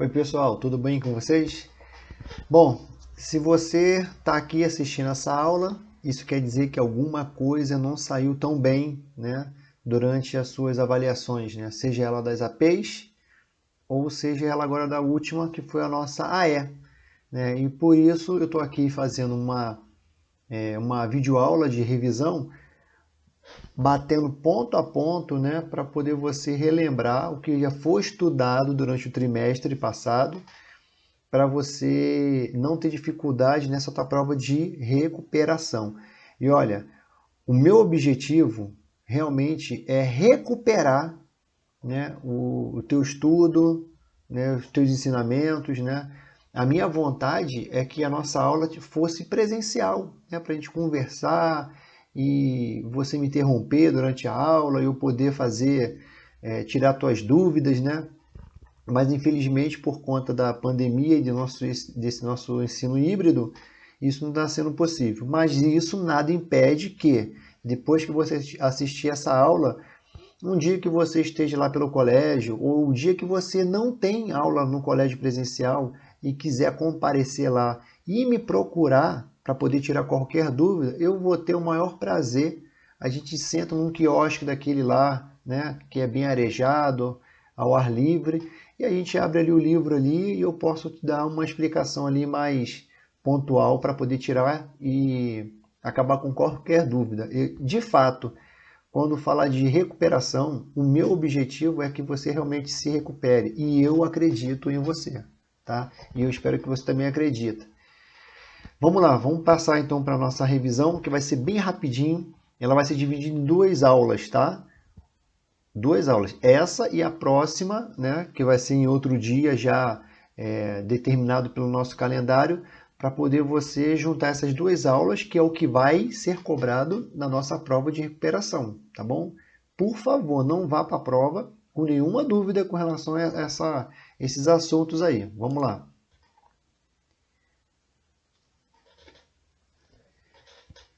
Oi pessoal, tudo bem com vocês? Bom, se você está aqui assistindo essa aula, isso quer dizer que alguma coisa não saiu tão bem, né, durante as suas avaliações, né, seja ela das APs ou seja ela agora da última, que foi a nossa AE, né, e por isso eu estou aqui fazendo uma videoaula de revisão, batendo ponto a ponto, né, para poder você relembrar o que já foi estudado durante o trimestre passado, para você não ter dificuldade nessa tua prova de recuperação. E olha, o meu objetivo realmente é recuperar, né, o teu estudo, né, os teus ensinamentos, né? A minha vontade é que a nossa aula fosse presencial, né, para a gente conversar e você me interromper durante a aula, eu poder fazer, tirar tuas dúvidas, né? Mas infelizmente por conta da pandemia e desse nosso ensino híbrido, isso não está sendo possível. Mas isso nada impede que, depois que você assistir essa aula, um dia que você esteja lá pelo colégio, ou o dia que você não tem aula no colégio presencial e quiser comparecer lá e me procurar para poder tirar qualquer dúvida, eu vou ter o maior prazer. A gente senta num quiosque daquele lá, né, que é bem arejado, ao ar livre, e a gente abre ali o livro ali e eu posso te dar uma explicação ali mais pontual para poder tirar e acabar com qualquer dúvida. E, de fato, quando falar de recuperação, o meu objetivo é que você realmente se recupere. E eu acredito em você, tá? E eu espero que você também acredite. Vamos lá, vamos passar então para a nossa revisão, que vai ser bem rapidinho. Ela vai ser dividida em duas aulas, tá? Duas aulas. Essa e a próxima, né? Que vai ser em outro dia já determinado pelo nosso calendário, para poder você juntar essas duas aulas, que é o que vai ser cobrado na nossa prova de recuperação, tá bom? Por favor, não vá para a prova com nenhuma dúvida com relação a esses assuntos aí. Vamos lá.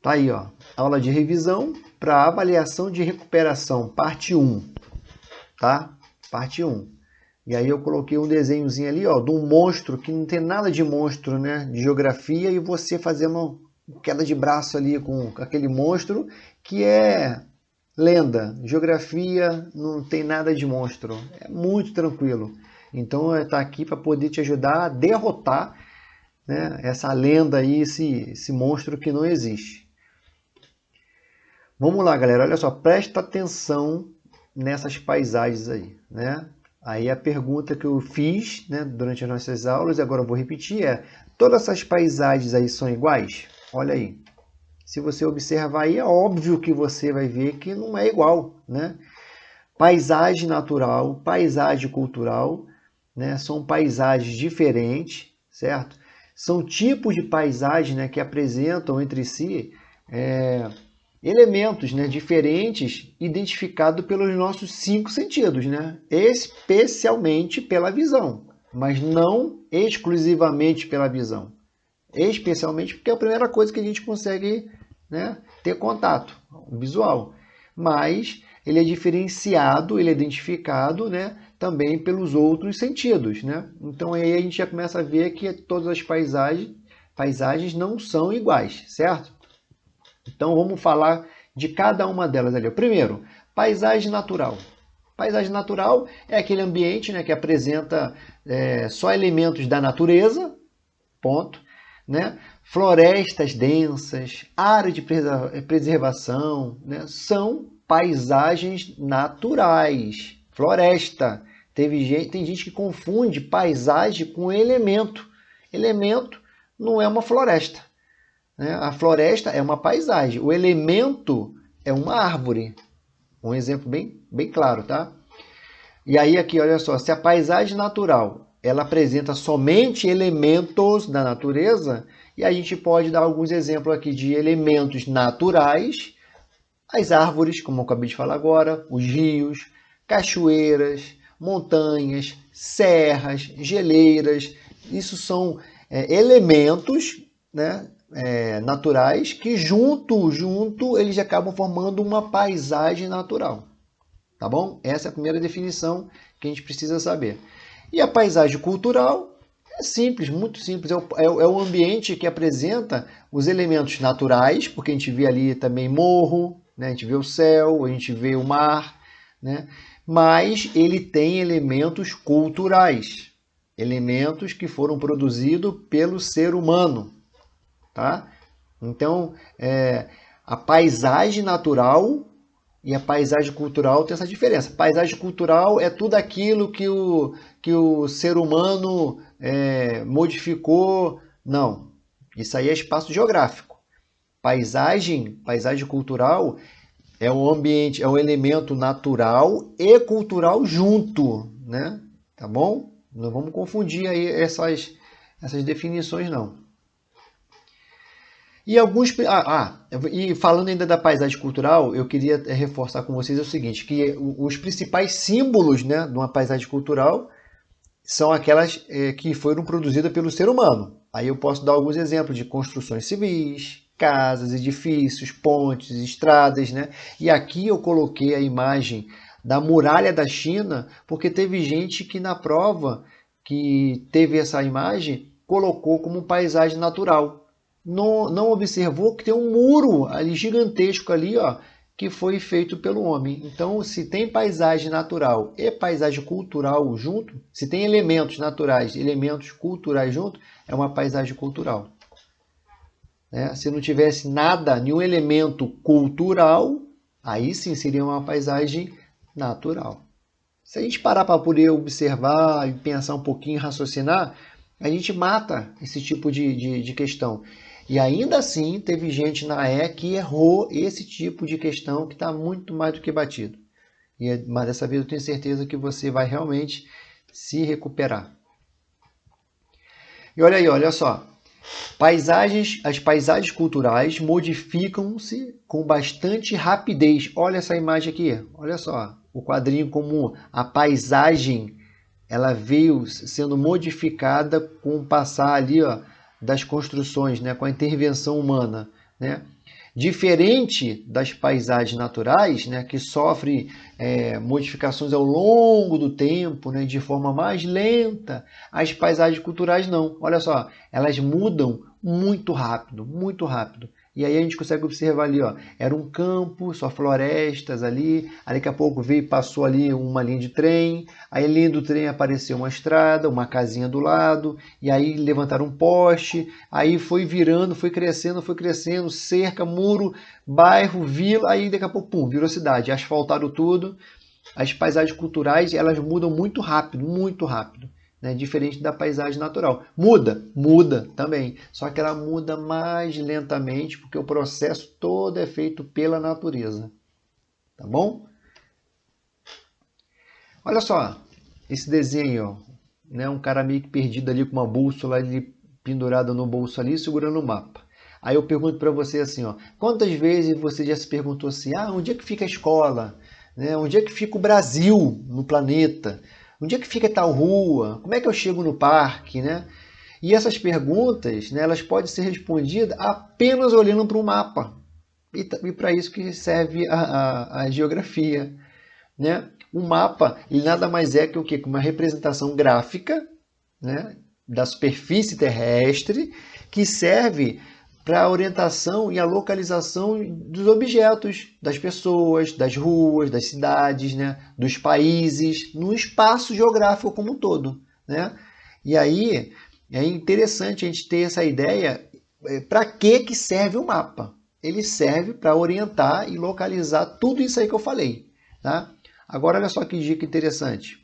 Tá aí, ó, aula de revisão para avaliação de recuperação, parte 1, tá? Parte 1. E aí eu coloquei um desenhozinho ali, ó, de um monstro que não tem nada de monstro, né, de geografia, e você fazendo queda de braço ali com aquele monstro que é lenda. Geografia não tem nada de monstro, é muito tranquilo. Então está aqui para poder te ajudar a derrotar, né, essa lenda aí, esse monstro que não existe. Vamos lá, galera, olha só, presta atenção nessas paisagens aí, né? Aí a pergunta que eu fiz, né, durante as nossas aulas, e agora eu vou repetir, é: todas essas paisagens aí são iguais? Olha aí. Se você observar aí, é óbvio que você vai ver que não é igual, né? Paisagem natural, paisagem cultural, né, são paisagens diferentes, certo? São tipos de paisagem, né, que apresentam entre si elementos, né, diferentes, identificados pelos nossos cinco sentidos, né? Especialmente pela visão, mas não exclusivamente pela visão. Especialmente porque é a primeira coisa que a gente consegue, né, ter contato, o visual. Mas ele é diferenciado, ele é identificado, né, também pelos outros sentidos, né? Então aí a gente já começa a ver que todas as paisagens não são iguais, certo? Então vamos falar de cada uma delas ali. Primeiro, paisagem natural. Paisagem natural é aquele ambiente, né, que apresenta só elementos da natureza, ponto, né? Florestas densas, área de preservação, né? São paisagens naturais. Floresta. Tem gente que confunde paisagem com elemento. Elemento não é uma floresta, né? A floresta é uma paisagem, o elemento é uma árvore. Um exemplo bem claro, tá? E aí aqui, olha só, se a paisagem natural ela apresenta somente elementos da natureza, e a gente pode dar alguns exemplos aqui de elementos naturais, as árvores, como eu acabei de falar agora, os rios, cachoeiras, montanhas, serras, geleiras, isso são elementos, né, naturais que junto eles acabam formando uma paisagem natural. Tá bom? Essa é a primeira definição que a gente precisa saber. E a paisagem cultural é simples, muito simples. É o ambiente que apresenta os elementos naturais, porque a gente vê ali também morro, né? A gente vê o céu, a gente vê o mar, né? Mas ele tem elementos culturais, elementos que foram produzidos pelo ser humano, tá? Então, a paisagem natural e a paisagem cultural tem essa diferença. Paisagem cultural é tudo aquilo que o ser humano modificou. Não, isso aí é espaço geográfico. Paisagem cultural é o ambiente, é o elemento natural e cultural junto, né? Tá bom? Não vamos confundir aí essas definições, não. E e falando ainda da paisagem cultural, eu queria reforçar com vocês o seguinte, que os principais símbolos, né, de uma paisagem cultural são aquelas que foram produzidas pelo ser humano. Aí eu posso dar alguns exemplos de construções civis, casas, edifícios, pontes, estradas, né? E aqui eu coloquei a imagem da muralha da China, porque teve gente que na prova que teve essa imagem colocou como paisagem natural. Não observou que tem um muro ali gigantesco ali, ó, que foi feito pelo homem. Então, se tem paisagem natural e paisagem cultural junto, se tem elementos naturais e elementos culturais junto, é uma paisagem cultural. Se não tivesse nada, nenhum elemento cultural, aí sim seria uma paisagem natural. Se a gente parar para poder observar e pensar um pouquinho, raciocinar, a gente mata esse tipo de questão. E ainda assim, teve gente na que errou esse tipo de questão que está muito mais do que batido. Mas dessa vez eu tenho certeza que você vai realmente se recuperar. E olha aí, olha só. As paisagens culturais modificam-se com bastante rapidez. Olha essa imagem aqui, olha só. O quadrinho como a paisagem, ela veio sendo modificada com o passar ali, ó, das construções, né, com a intervenção humana, né? Diferente das paisagens naturais, né, que sofrem modificações ao longo do tempo, né, de forma mais lenta, as paisagens culturais não. Olha só, elas mudam muito rápido, muito rápido. E aí a gente consegue observar ali, ó, era um campo, só florestas ali, aí daqui a pouco veio, passou ali uma linha de trem, aí linha do trem apareceu uma estrada, uma casinha do lado, e aí levantaram um poste, aí foi virando, foi crescendo, cerca, muro, bairro, vila, aí daqui a pouco, pum, virou cidade, asfaltaram tudo. As paisagens culturais, elas mudam muito rápido. Né? Diferente da paisagem natural. Muda também. Só que ela muda mais lentamente, porque o processo todo é feito pela natureza. Tá bom? Olha só, esse desenho, ó, né? Um cara meio que perdido ali com uma bússola ali, pendurada no bolso ali, segurando o mapa. Aí eu pergunto para você assim, ó, quantas vezes você já se perguntou assim, onde é que fica a escola? Né? Onde é que fica o Brasil no planeta? Onde é que fica tal rua? Como é que eu chego no parque, né? E essas perguntas, né, elas podem ser respondidas apenas olhando para o mapa. E para isso que serve a geografia, né? O mapa, ele nada mais é que o quê? Que uma representação gráfica, né, da superfície terrestre, que serve para a orientação e a localização dos objetos, das pessoas, das ruas, das cidades, né, dos países, no espaço geográfico como um todo, né? E aí é interessante a gente ter essa ideia, para que serve o mapa? Ele serve para orientar e localizar tudo isso aí que eu falei, tá? Agora olha só que dica interessante.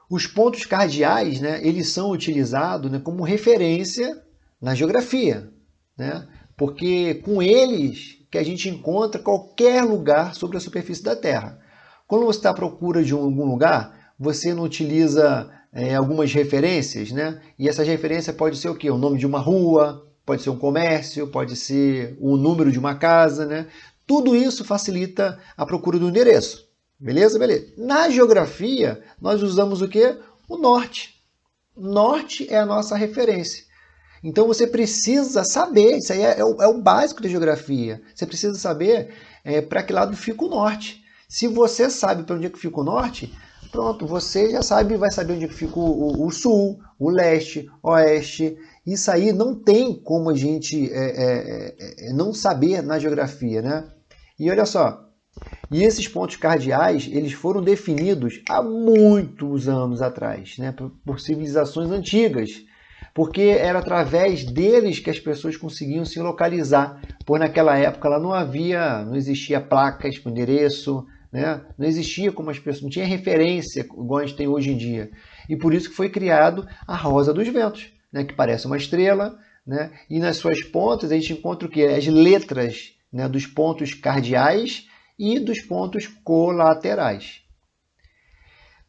Os pontos cardeais, né, eles são utilizados, né, como referência na geografia, né? Porque com eles que a gente encontra qualquer lugar sobre a superfície da Terra. Quando você está à procura de algum lugar, você não utiliza algumas referências, né? E essas referências pode ser o quê? O nome de uma rua, pode ser um comércio, pode ser o número de uma casa, né? Tudo isso facilita a procura do endereço. Beleza? Beleza. Na geografia, nós usamos o quê? O norte. Norte é a nossa referência. Então você precisa saber, isso aí é o básico da geografia. Você precisa saber para que lado fica o norte. Se você sabe para onde é que fica o norte, Pronto, você já sabe, vai saber onde fica o sul, o leste, oeste. Isso aí não tem como a gente não saber na geografia, né? E olha só, e esses pontos cardeais, eles foram definidos há muitos anos atrás, né? Por civilizações antigas, porque era através deles que as pessoas conseguiam se localizar, pois naquela época lá não existia placas com endereço, né? Não existia como as pessoas, não tinha referência igual a gente tem hoje em dia. E por isso que foi criado a Rosa dos Ventos, né? Que parece uma estrela, né? E nas suas pontas a gente encontra o quê? As letras, né? Dos pontos cardeais e dos pontos colaterais.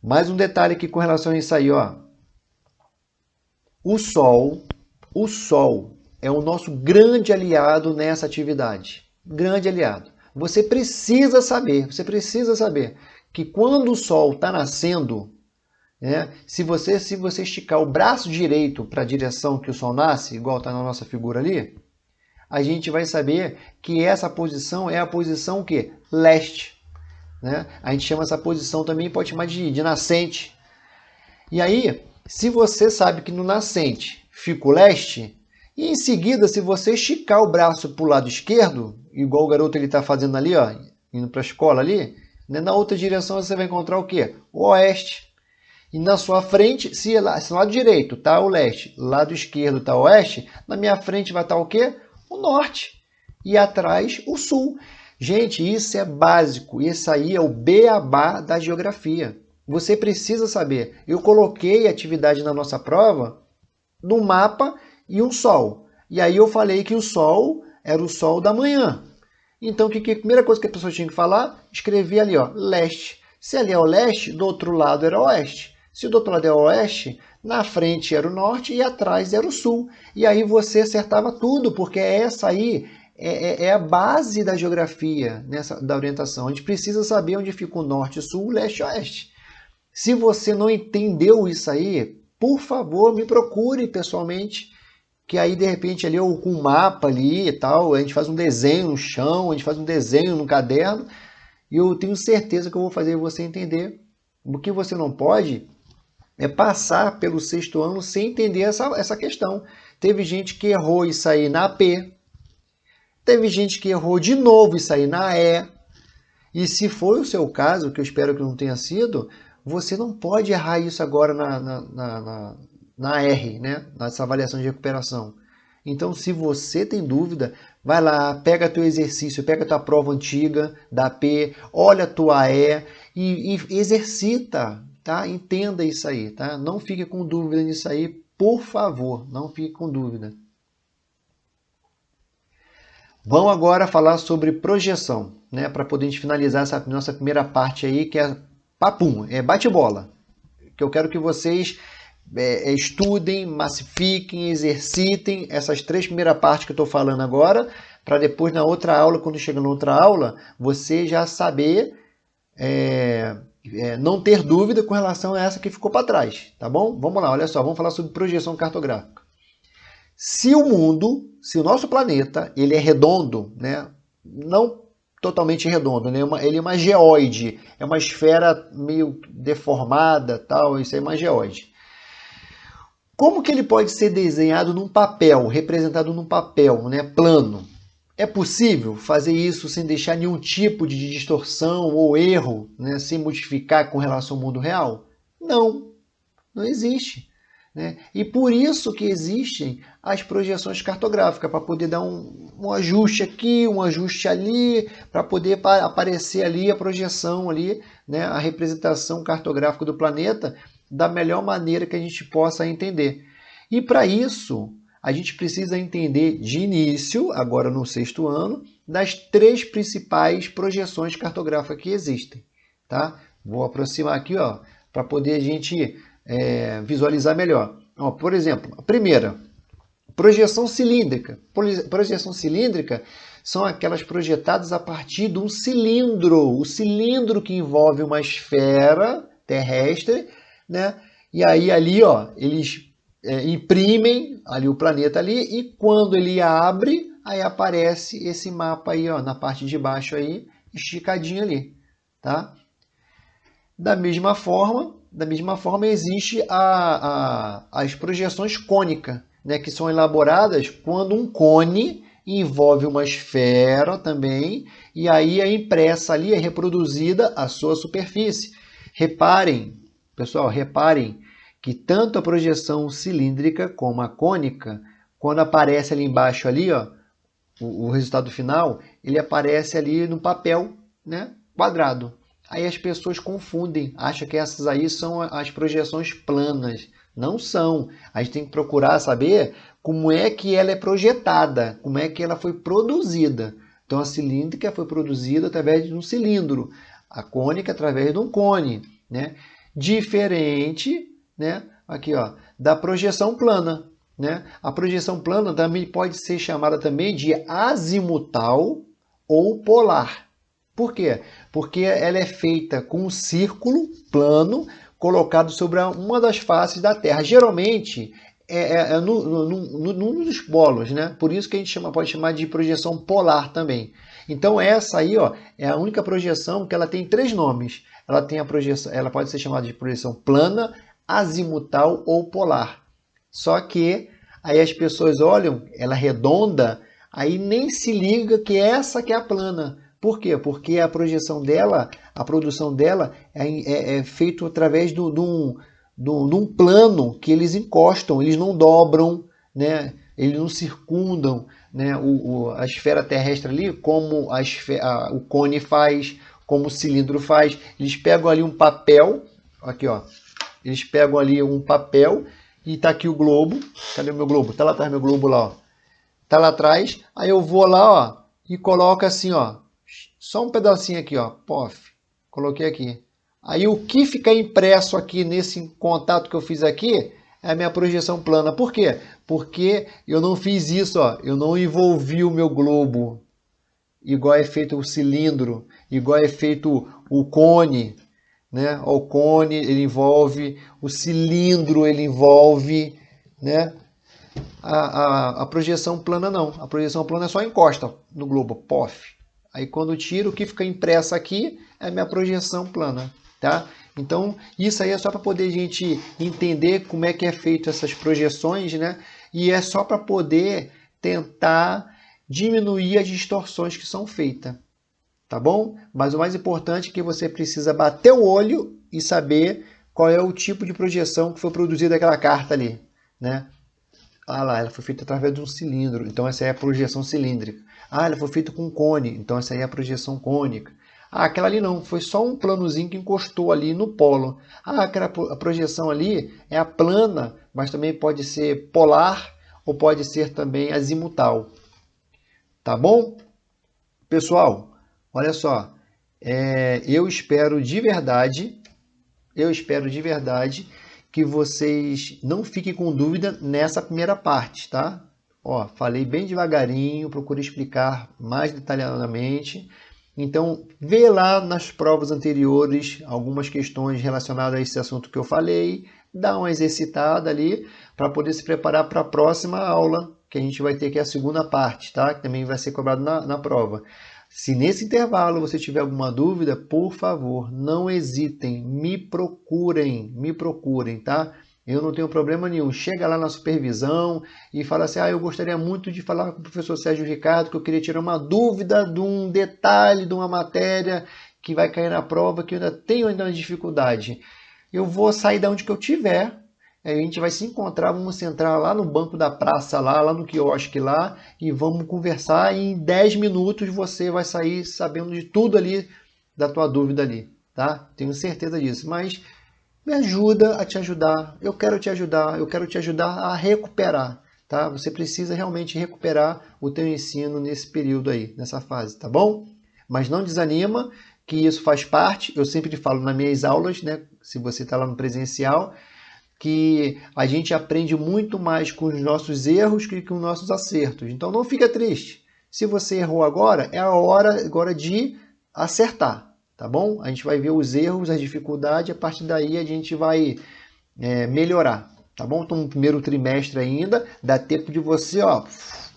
Mais um detalhe aqui com relação a isso aí, ó. O Sol é o nosso grande aliado nessa atividade. Grande aliado. Você precisa saber que quando o Sol está nascendo, né, se você esticar o braço direito para a direção que o Sol nasce, igual está na nossa figura ali, a gente vai saber que essa posição é a posição que? Leste. Né? A gente chama essa posição também, pode chamar de nascente. E aí, se você sabe que no nascente fica o leste, e em seguida, se você esticar o braço para o lado esquerdo, igual o garoto está fazendo ali, ó, indo para a escola ali, né, na outra direção você vai encontrar o quê? O oeste. E na sua frente, se no lado direito está o leste, lado esquerdo está o oeste, na minha frente vai estar o quê? O norte. E atrás, o sul. Gente, isso é básico. Isso aí é o beabá da geografia. Você precisa saber. Eu coloquei a atividade na nossa prova no mapa e um sol. E aí eu falei que o sol era o sol da manhã. Então, a primeira coisa que a pessoa tinha que falar? Escrever ali, ó, leste. Se ali é o leste, do outro lado era o oeste. Se do outro lado é o oeste, na frente era o norte e atrás era o sul. E aí você acertava tudo, porque essa aí é a base da geografia, da orientação. A gente precisa saber onde fica o norte, sul, leste e oeste. Se você não entendeu isso aí, por favor, me procure pessoalmente, que aí de repente ali eu com um mapa ali e tal, a gente faz um desenho no chão, a gente faz um desenho no caderno, e eu tenho certeza que eu vou fazer você entender. O que você não pode é passar pelo sexto ano sem entender essa questão. Teve gente que errou isso aí na P, teve gente que errou de novo isso aí na E, e se foi o seu caso, que eu espero que não tenha sido, você não pode errar isso agora na R, né? Nessa avaliação de recuperação. Então, se você tem dúvida, vai lá, pega teu exercício, pega tua prova antiga da P, olha a tua E e exercita, tá? Entenda isso aí, tá? Não fique com dúvida nisso aí, por favor, não fique com dúvida. Vamos agora falar sobre projeção, né? Para poder finalizar essa nossa primeira parte aí, que é papum, é bate-bola. Que eu quero que vocês estudem, massifiquem, exercitem essas três primeiras partes que eu estou falando agora, para depois na outra aula, quando chega na outra aula, você já saber, não ter dúvida com relação a essa que ficou para trás, tá bom? Vamos lá, olha só, vamos falar sobre projeção cartográfica. Se o nosso planeta, ele é redondo, né? Não totalmente redondo, né? Ele é uma geóide, é uma esfera meio deformada, tal, isso é uma geóide. Como que ele pode ser desenhado num papel, representado num papel, né, plano? É possível fazer isso sem deixar nenhum tipo de distorção ou erro, né, sem modificar com relação ao mundo real? Não, não existe. Né? E por isso que existem as projeções cartográficas, para poder dar um ajuste aqui, um ajuste ali, para poder aparecer ali a projeção, ali, né, a representação cartográfica do planeta, da melhor maneira que a gente possa entender. E para isso, a gente precisa entender de início, agora no sexto ano, das três principais projeções cartográficas que existem. Tá? Vou aproximar aqui, para poder a gente visualizar melhor. Por exemplo, a primeira, projeção cilíndrica. Projeção cilíndrica são aquelas projetadas a partir de um cilindro. O cilindro que envolve uma esfera terrestre, né? E aí ali, eles imprimem ali o planeta ali, e quando ele abre, aí aparece esse mapa aí, na parte de baixo aí, esticadinho ali, tá? Da mesma forma existe as projeções cônicas, né, que são elaboradas quando um cone envolve uma esfera também, e aí é impressa ali, é reproduzida a sua superfície. Reparem, pessoal, reparem que tanto a projeção cilíndrica como a cônica, quando aparece ali embaixo ali, ó, o resultado final, ele aparece ali no papel, né, quadrado. Aí as pessoas confundem, acham que essas aí são as projeções planas. Não são. A gente tem que procurar saber como é que ela é projetada, como é que ela foi produzida. Então a cilíndrica foi produzida através de um cilindro, a cônica através de um cone, né? Diferente, né, aqui, ó, da projeção plana, né? A projeção plana também pode ser chamada também de azimutal ou polar. Por quê? Porque ela é feita com um círculo plano colocado sobre uma das faces da Terra. Geralmente é num dos polos, né? Por isso que a gente pode chamar de projeção polar também. Então essa aí, ó, é a única projeção que ela tem 3 nomes. Ela tem a projeção, ela pode ser chamada de projeção plana, azimutal ou polar. Só que aí as pessoas olham, ela redonda, aí nem se liga que essa que é a plana. Por quê? Porque a projeção dela, a produção dela é feito através de um plano que eles encostam, eles não dobram, né? Eles não circundam, né? A esfera terrestre ali, como o cone faz, como o cilindro faz. Eles pegam ali um papel, aqui ó, eles pegam ali um papel e tá aqui o globo. Cadê o meu globo? Tá lá atrás meu globo lá, ó. Tá lá atrás. Aí eu vou lá, ó, e coloco assim, ó, só um pedacinho aqui, ó, pof. Coloquei aqui. Aí o que fica impresso aqui nesse contato que eu fiz aqui é a minha projeção plana. Por quê? Porque eu não fiz isso, ó, eu não envolvi o meu globo igual é feito o cilindro, igual é feito o cone, né? O cone ele envolve, o cilindro ele envolve, né? A projeção plana não. A projeção plana é só encosta no globo, pof. Aí quando tiro, o que fica impresso aqui é a minha projeção plana, tá? Então, isso aí é só para poder a gente entender como é que é feito essas projeções, né? E é só para poder tentar diminuir as distorções que são feitas, tá bom? Mas o mais importante é que você precisa bater o olho e saber qual é o tipo de projeção que foi produzida aquela carta ali, né? Ah lá, ela foi feita através de um cilindro, então essa aí é a projeção cilíndrica. Ah, ela foi feita com cone, então essa aí é a projeção cônica. Ah, aquela ali não, foi só um planozinho que encostou ali no polo. Ah, aquela a projeção ali é a plana, mas também pode ser polar ou pode ser também azimutal. Tá bom? Pessoal, olha só, eu espero de verdade que vocês não fiquem com dúvida nessa primeira parte, tá? Ó, falei bem devagarinho, procurei explicar mais detalhadamente. Então, vê lá nas provas anteriores algumas questões relacionadas a esse assunto que eu falei, dá uma exercitada ali para poder se preparar para a próxima aula, que a gente vai ter, que é a segunda parte, tá? Que também vai ser cobrado na prova. Se nesse intervalo você tiver alguma dúvida, por favor, não hesitem, me procurem, tá? Eu não tenho problema nenhum. Chega lá na supervisão e fala assim, eu gostaria muito de falar com o professor Sérgio Ricardo, que eu queria tirar uma dúvida de um detalhe de uma matéria que vai cair na prova, que eu ainda tenho uma dificuldade. Eu vou sair de onde que eu tiver, aí a gente vai se encontrar, vamos sentar lá no banco da praça, lá no quiosque lá, e vamos conversar, e em 10 minutos você vai sair sabendo de tudo ali, da tua dúvida ali, tá? Tenho certeza disso, mas me ajuda a te ajudar, eu quero te ajudar a recuperar, tá? Você precisa realmente recuperar o teu ensino nesse período aí, nessa fase, tá bom? Mas não desanima, que isso faz parte, eu sempre falo nas minhas aulas, né? Se você está lá no presencial, que a gente aprende muito mais com os nossos erros que com os nossos acertos. Então não fica triste. Se você errou agora, é a hora agora de acertar, tá bom? A gente vai ver os erros, as dificuldades, a partir daí a gente vai melhorar, tá bom? Então no primeiro trimestre ainda, dá tempo de você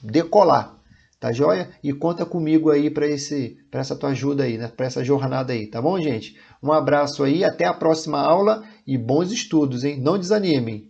decolar, Tá joia? E conta comigo aí para essa tua ajuda aí, né? Para essa jornada aí, tá bom, gente? Um abraço aí, até a próxima aula e bons estudos, hein? Não desanimem.